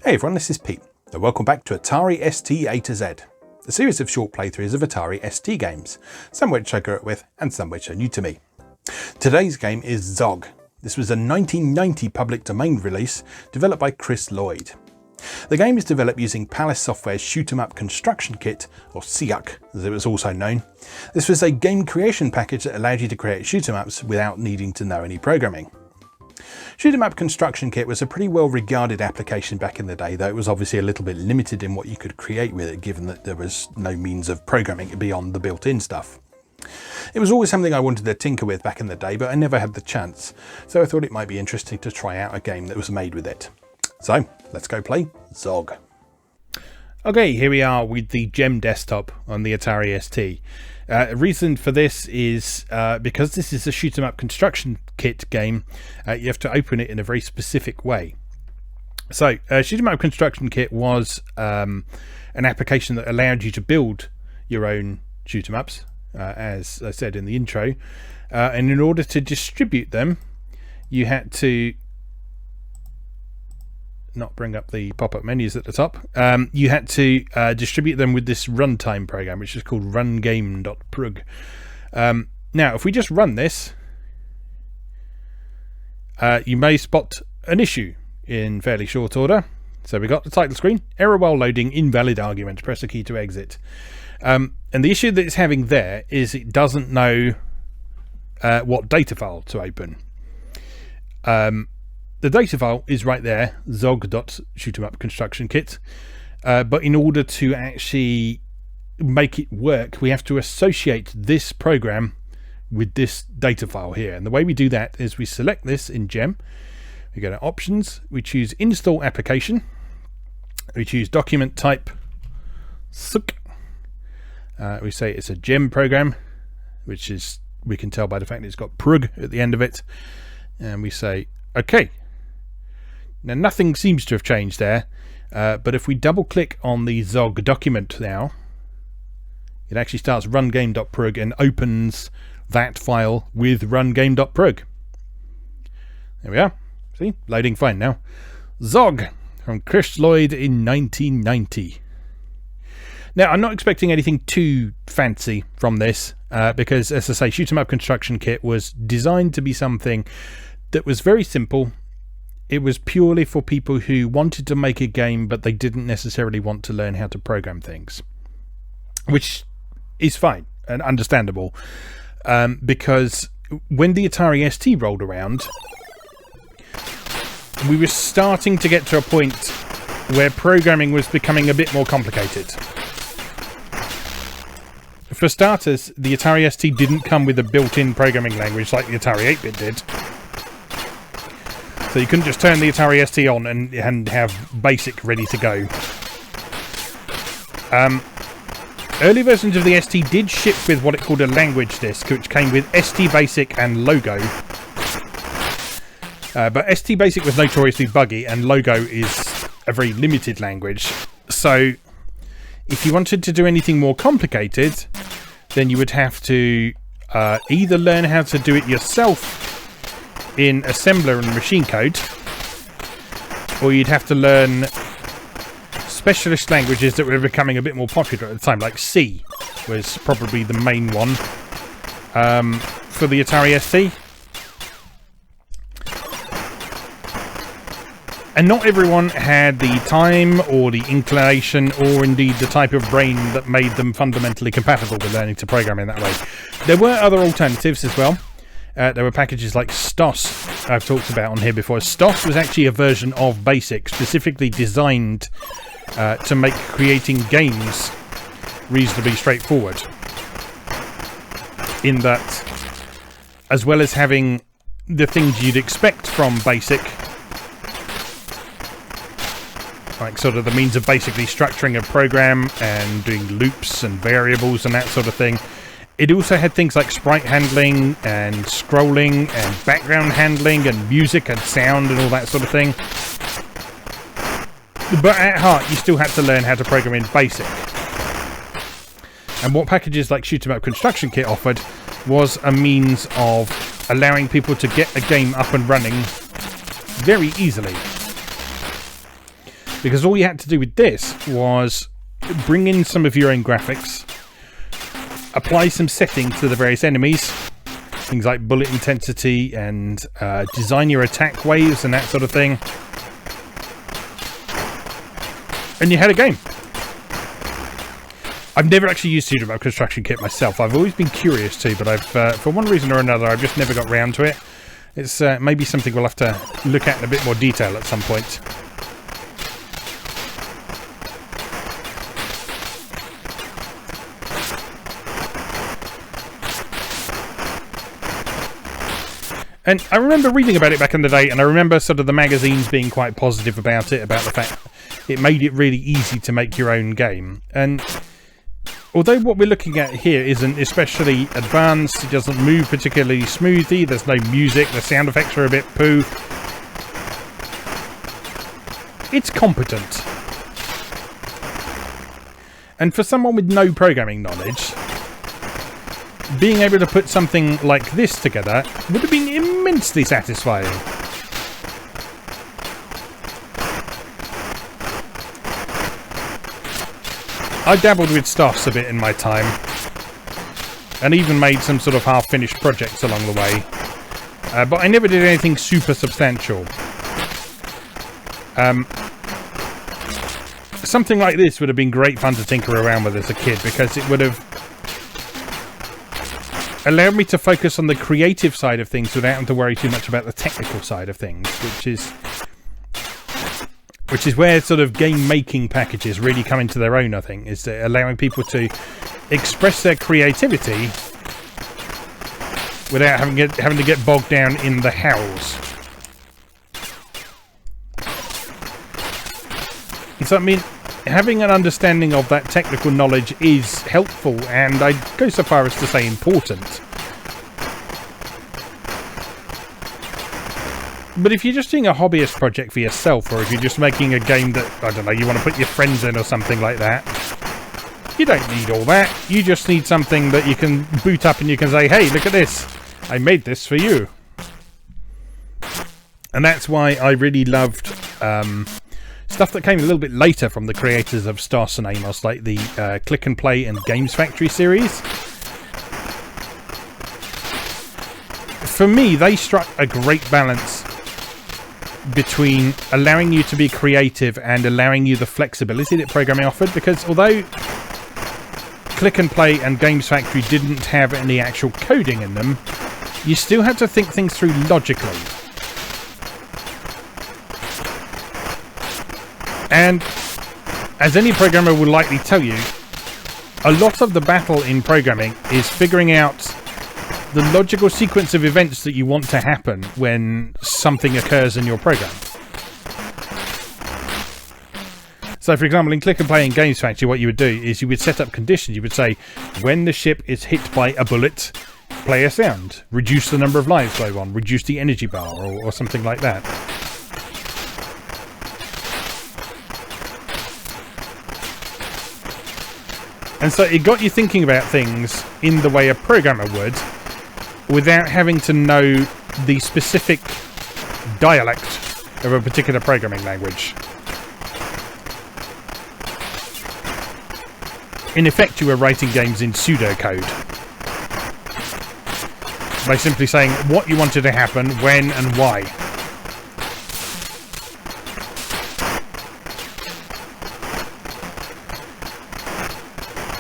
Hey everyone, this is Pete, and welcome back to Atari ST A to Z, a series of short playthroughs of Atari ST games, some which I grew up with and some which are new to me. Today's game is S.E.U.C. This was a 1990 public domain release developed by Chris Lloyd. The game is developed using Palace Software's Shoot 'em Up Construction Kit, or SEUCK as it was also known. This was a game creation package that allowed you to create shoot 'em ups without needing to know any programming. Shoot 'em Up Construction Kit was a pretty well regarded application back in the day, though it was obviously a little bit limited in what you could create with it, given that there was no means of programming it beyond the built-in stuff. It was always something I wanted to tinker with back in the day, but I never had the chance, so I thought it might be interesting to try out a game that was made with it. So let's go play S.E.U.C. Okay, here we are with the GEM desktop on the Atari ST. Reason for this is because this is a shoot 'em up construction kit game, you have to open it in a very specific way. So shoot 'em up construction kit was an application that allowed you to build your own shoot 'em ups, as I said in the intro, and in order to distribute them you had to not bring up the pop-up menus at the top. You had to distribute them with this runtime program, which is called rungame.prog. Now if we just run this, you may spot an issue in fairly short order. So we got the title screen, error while loading, invalid argument, press a key to exit. And the issue that it's having there is it doesn't know what data file to open. The data file is right there, zog.shootemupconstructionkit, but in order to actually make it work, we have to associate this program with this data file here. And the way we do that is we select this in GEM, we go to Options, we choose Install Application, we choose Document Type S.E.U.C. We say it's a GEM program, which is, we can tell by the fact that it's got prog at the end of it, and we say OK. Now nothing seems to have changed there, but if we double click on the S.E.U.C document now, it actually starts rungame.prog and opens that file with rungame.prog. There we are. See, loading fine now. S.E.U.C from Chris Lloyd in 1990. Now I'm not expecting anything too fancy from this, because as I say, Shoot 'em Up Construction Kit was designed to be something that was very simple. It was purely for people who wanted to make a game, but they didn't necessarily want to learn how to program things, which is fine and understandable, because when the Atari ST rolled around, we were starting to get to a point where programming was becoming a bit more complicated. For starters, the Atari ST didn't come with a built-in programming language like the Atari 8-bit did. So you couldn't just turn the Atari ST on and have BASIC ready to go. Early versions of the ST did ship with what it called a language disk, which came with ST BASIC and Logo. But ST BASIC was notoriously buggy, and Logo is a very limited language. So if you wanted to do anything more complicated, then you would have to either learn how to do it yourself in assembler and machine code, or you'd have to learn specialist languages that were becoming a bit more popular at the time, like C was probably the main one for the Atari ST. And not everyone had the time or the inclination or indeed the type of brain that made them fundamentally compatible with learning to program in that way. There were other alternatives as well. There were packages like S.E.U.C I've talked about on here before. S.E.U.C was actually a version of BASIC specifically designed to make creating games reasonably straightforward, in that, as well as having the things you'd expect from BASIC, like sort of the means of basically structuring a program and doing loops and variables and that sort of thing, it also had things like sprite handling and scrolling and background handling and music and sound and all that sort of thing. But at heart, you still had to learn how to program in BASIC. And what packages like Shoot 'em Up Construction Kit offered was a means of allowing people to get a game up and running very easily. because all you had to do with this was bring in some of your own graphics, apply some settings to the various enemies, things like bullet intensity, and design your attack waves and that sort of thing, and you had a game. I've never actually used shoot 'em up construction kit myself. I've always been curious to, but I've for one reason or another I've just never got round to it. It's maybe something we'll have to look at in a bit more detail at some point. And I remember reading about it back in the day, and I remember sort of the magazines being quite positive about it, about the fact it made it really easy to make your own game. And although what we're looking at here isn't especially advanced, it doesn't move particularly smoothly, there's no music, the sound effects are a bit poo, it's competent. And for someone with no programming knowledge, being able to put something like this together would have been immensely satisfying. I dabbled with stuffs a bit in my time, and even made some sort of half-finished projects along the way, but I never did anything super substantial. Something like this would have been great fun to tinker around with as a kid, because it would have allowed me to focus on the creative side of things without having to worry too much about the technical side of things, which is where sort of game making packages really come into their own, I think, is allowing people to express their creativity without having to get bogged down in the hows. And so, I mean, having an understanding of that technical knowledge is helpful, and I'd go so far as to say important. But if you're just doing a hobbyist project for yourself, or if you're just making a game that, I don't know, you want to put your friends in or something like that, you don't need all that. You just need something that you can boot up and you can say, hey, look at this. I made this for you. And that's why I really loved stuff that came a little bit later from the creators of S.E.U.C.K and Amos, like the Click and Play and Games Factory series. For me, they struck a great balance between allowing you to be creative and allowing you the flexibility that programming offered, because although Click and Play and Games Factory didn't have any actual coding in them, you still had to think things through logically. And as any programmer will likely tell you, a lot of the battle in programming is figuring out the logical sequence of events that you want to happen when something occurs in your program. So, for example, in Click and Play and Games Factory, what you would do is you would set up conditions. You would say, when the ship is hit by a bullet, play a sound, reduce the number of lives by one, reduce the energy bar, or something like that. And so it got you thinking about things in the way a programmer would, without having to know the specific dialect of a particular programming language. In effect, you were writing games in pseudocode, by simply saying what you wanted to happen, when and why.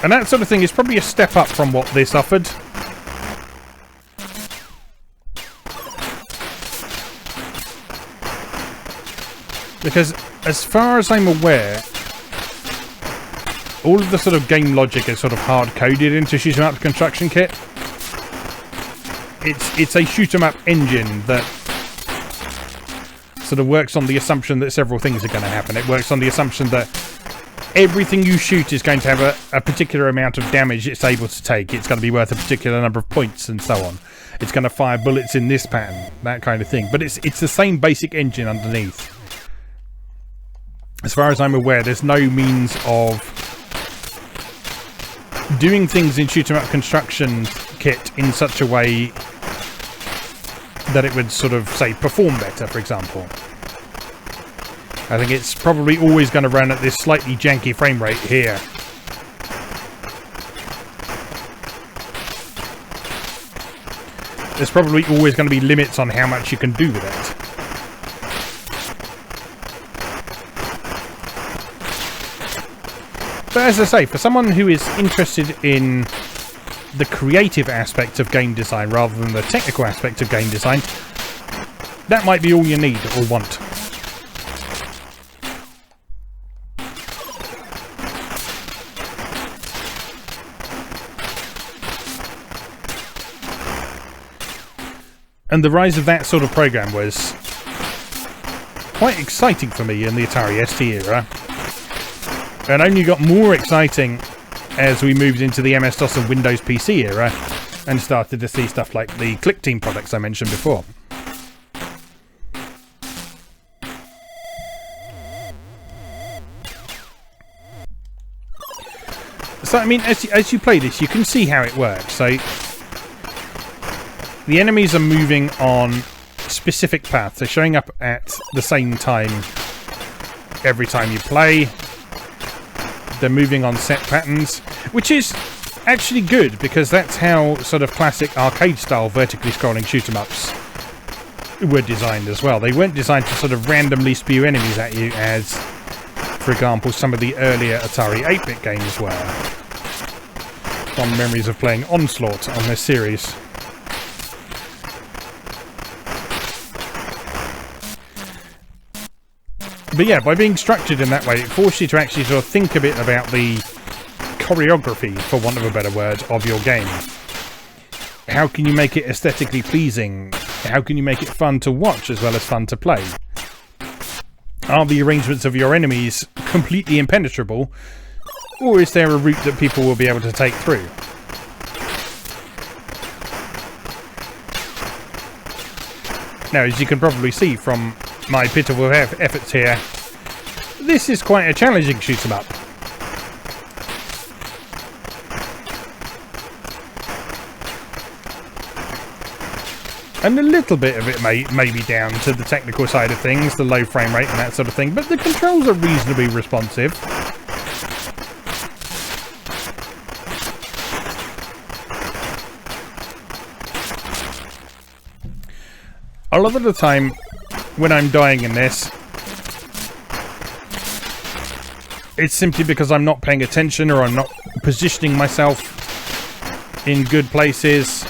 And that sort of thing is probably a step up from what this offered. Because, as far as I'm aware, all of the sort of game logic is sort of hard-coded into shoot 'em up construction kit. It's a shoot 'em up engine that sort of works on the assumption that several things are going to happen. It works on the assumption that everything you shoot is going to have a particular amount of damage it's able to take. It's going to be worth a particular number of points and so on. It's going to fire bullets in this pattern, that kind of thing. But it's the same basic engine underneath. As far as I'm aware, there's no means of doing things in shoot 'em up construction kit in such a way that it would sort of, say, perform better, for example. I think it's probably always going to run at this slightly janky frame rate here. There's probably always going to be limits on how much you can do with it. But as I say, for someone who is interested in the creative aspect of game design rather than the technical aspect of game design, that might be all you need or want. And the rise of that sort of program was quite exciting for me in the Atari ST era. And only got more exciting as we moved into the MS-DOS and Windows PC era and started to see stuff like the Click Team products I mentioned before. So, I mean, as you play this, you can see how it works. So, the enemies are moving on specific paths. They're showing up at the same time every time you play. They're moving on set patterns, which is actually good because that's how sort of classic arcade-style vertically scrolling shoot-'em-ups were designed as well. They weren't designed to sort of randomly spew enemies at you as, for example, some of the earlier Atari 8-bit games were. Fond memories of playing Onslaught on this series. But yeah, by being structured in that way, it forces you to actually sort of think a bit about the choreography, for want of a better word, of your game. How can you make it aesthetically pleasing? How can you make it fun to watch as well as fun to play? Are the arrangements of your enemies completely impenetrable? Or is there a route that people will be able to take through? Now, as you can probably see from my pitiful efforts here, this is quite a challenging shoot-'em-up. And a little bit of it may be down to the technical side of things, the low frame rate and that sort of thing, but the controls are reasonably responsive. A lot of the time, when I'm dying in this, it's simply because I'm not paying attention or I'm not positioning myself in good places.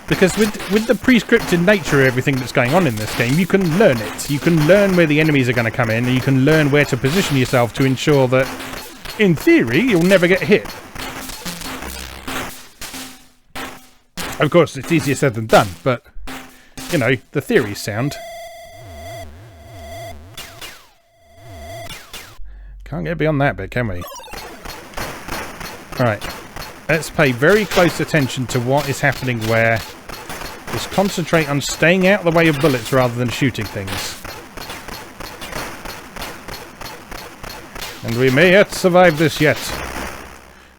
Because with the pre-scripted nature of everything that's going on in this game, you can learn it. You can learn where the enemies are going to come in, and you can learn where to position yourself to ensure that, in theory, you'll never get hit. Of course, it's easier said than done, but, you know, the theory's sound. Can't get beyond that bit, can we? Alright, let's pay very close attention to what is happening where. Just concentrate on staying out of the way of bullets rather than shooting things. And we may yet survive this yet.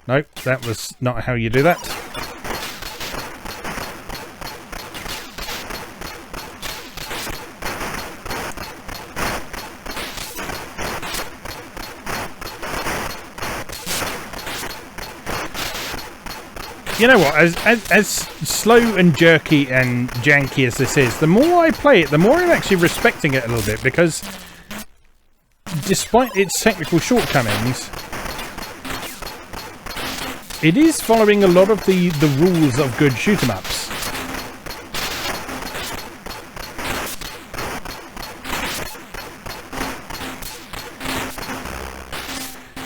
Nope, that was not how you do that. You know what, as slow and jerky and janky as this is, the more I play it, the more I'm actually respecting it a little bit, because despite its technical shortcomings, it is following a lot of the rules of good shoot-'em-ups.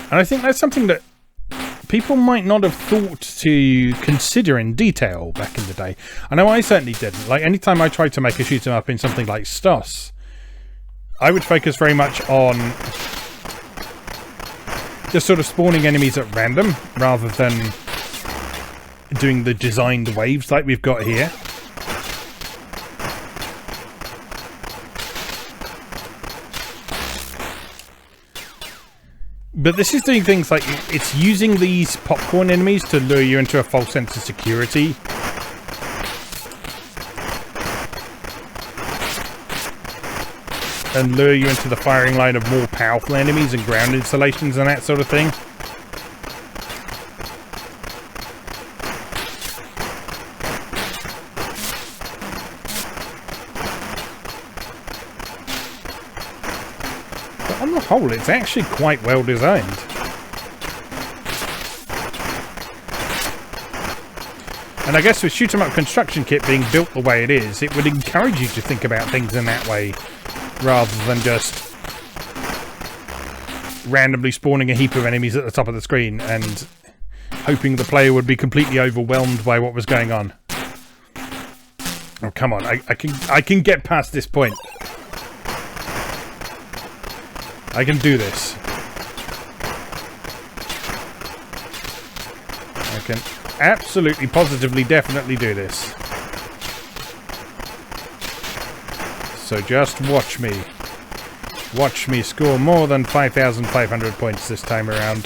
And I think that's something that people might not have thought to consider in detail back in the day. I know I certainly didn't. Like, anytime I tried to make a shoot-'em-up in something like SEUCKs, I would focus very much on just sort of spawning enemies at random, rather than doing the designed waves like we've got here. But this is doing things like, it's using these popcorn enemies to lure you into a false sense of security. and lure you into the firing line of more powerful enemies and ground installations and that sort of thing. But on the whole, it's actually quite well designed. And I guess with Shoot 'em Up Construction Kit being built the way it is, it would encourage you to think about things in that way, rather than just randomly spawning a heap of enemies at the top of the screen and hoping the player would be completely overwhelmed by what was going on. Oh, come on, I can get past this point. I can do this. I can absolutely, positively, definitely do this. So just watch me. Watch me score more than 5,500 points this time around.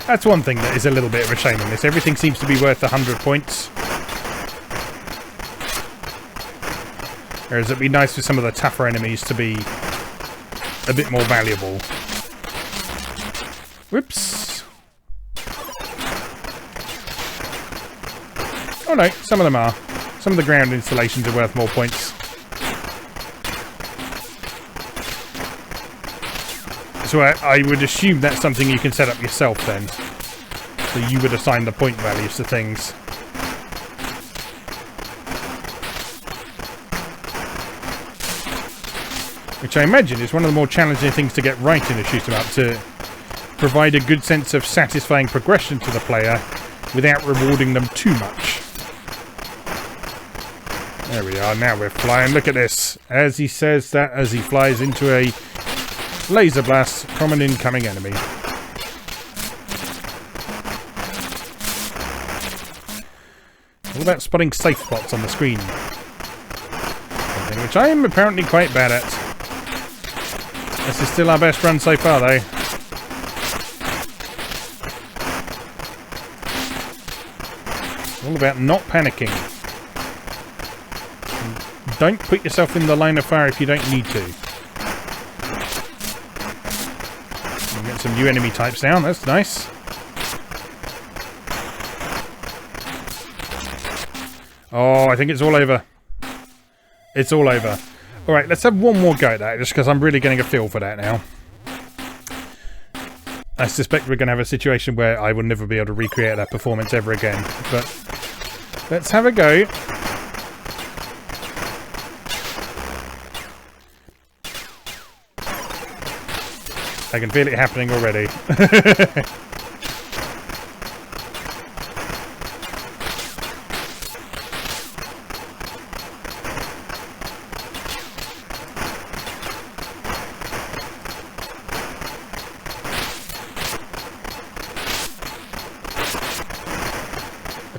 That's one thing that is a little bit of a shame in this. Everything seems to be worth 100 points. Whereas it'd be nice for some of the tougher enemies to be a bit more valuable. Whoops. Oh no, some of them are. Some of the ground installations are worth more points. So I would assume that's something you can set up yourself then. So you would assign the point values to things. Which I imagine is one of the more challenging things to get right in a shoot 'em up, to provide a good sense of satisfying progression to the player without rewarding them too much. There we are, now we're flying. Look at this. As he says that, as he flies into a laser blast from an incoming enemy. All about spotting safe spots on the screen. Something which I am apparently quite bad at. This is still our best run so far, though. All about not panicking. And don't put yourself in the line of fire if you don't need to. We'll get some new enemy types down, that's nice. Oh, I think it's all over. It's all over. Alright, let's have one more go at that, just because I'm really getting a feel for that now. I suspect we're going to have a situation where I will never be able to recreate that performance ever again. But let's have a go. I can feel it happening already.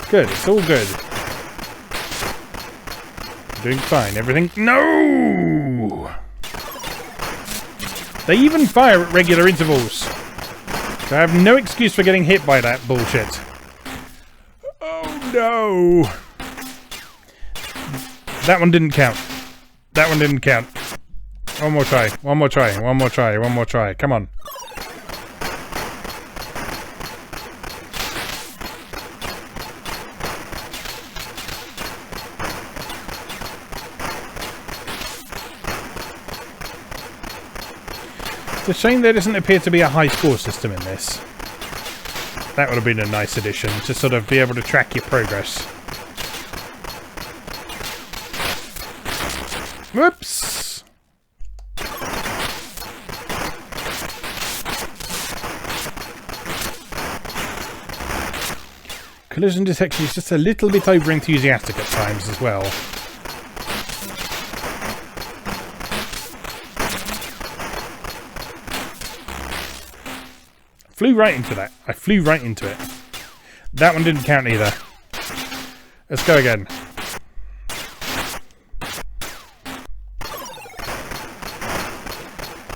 Good, it's all good. I'm doing fine, everything. No! They even fire at regular intervals. So I have no excuse for getting hit by that bullshit. Oh no! That one didn't count. That one didn't count. One more try, one more try, one more try, one more try. Come on. It's a shame there doesn't appear to be a high score system in this. That would have been a nice addition, to sort of be able to track your progress. Whoops! Collision detection is just a little bit over-enthusiastic at times as well. Flew right into that. I flew right into it. That one didn't count either. Let's go again.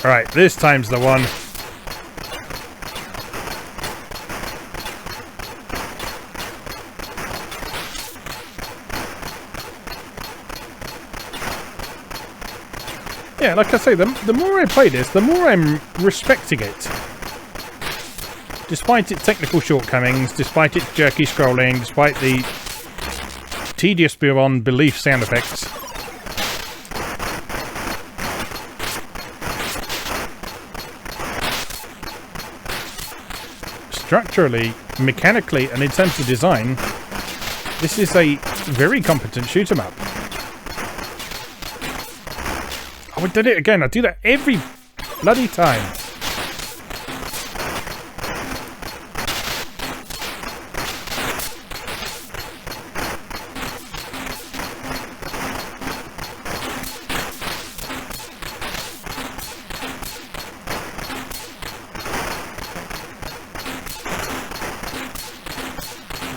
Alright, this time's the one. Yeah, like I say, the more I play this, the more I'm respecting it. Despite its technical shortcomings, despite its jerky scrolling, despite the tedious beyond belief sound effects. Structurally, mechanically, and in terms of design, this is a very competent shoot 'em up. Oh, I did it again. I do that every bloody time.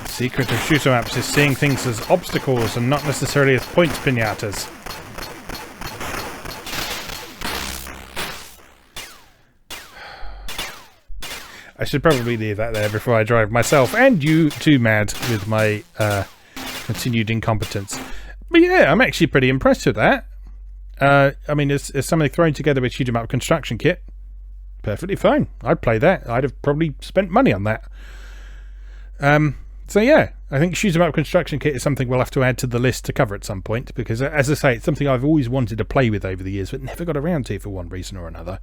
The secret of shoot 'em ups is seeing things as obstacles and not necessarily as point pinatas. I should probably leave that there before I drive myself and you too mad with my continued incompetence. But yeah, I'm actually pretty impressed with that. I mean, as somebody throwing together a shoot 'em up construction kit, perfectly fine. I'd play that. I'd have probably spent money on that. So yeah, I think shoot 'em up construction kit is something we'll have to add to the list to cover at some point, because as I say, it's something I've always wanted to play with over the years, but never got around to for one reason or another.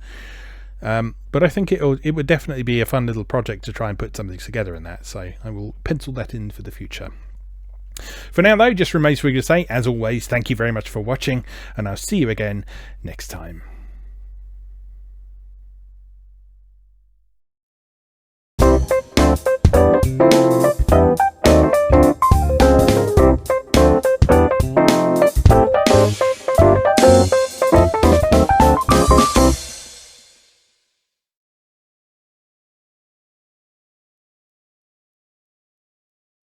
But I think it would definitely be a fun little project to try and put something together in that, so I will pencil that in for the future. For now though, just remains for me to say, as always, thank you very much for watching, and I'll see you again next time.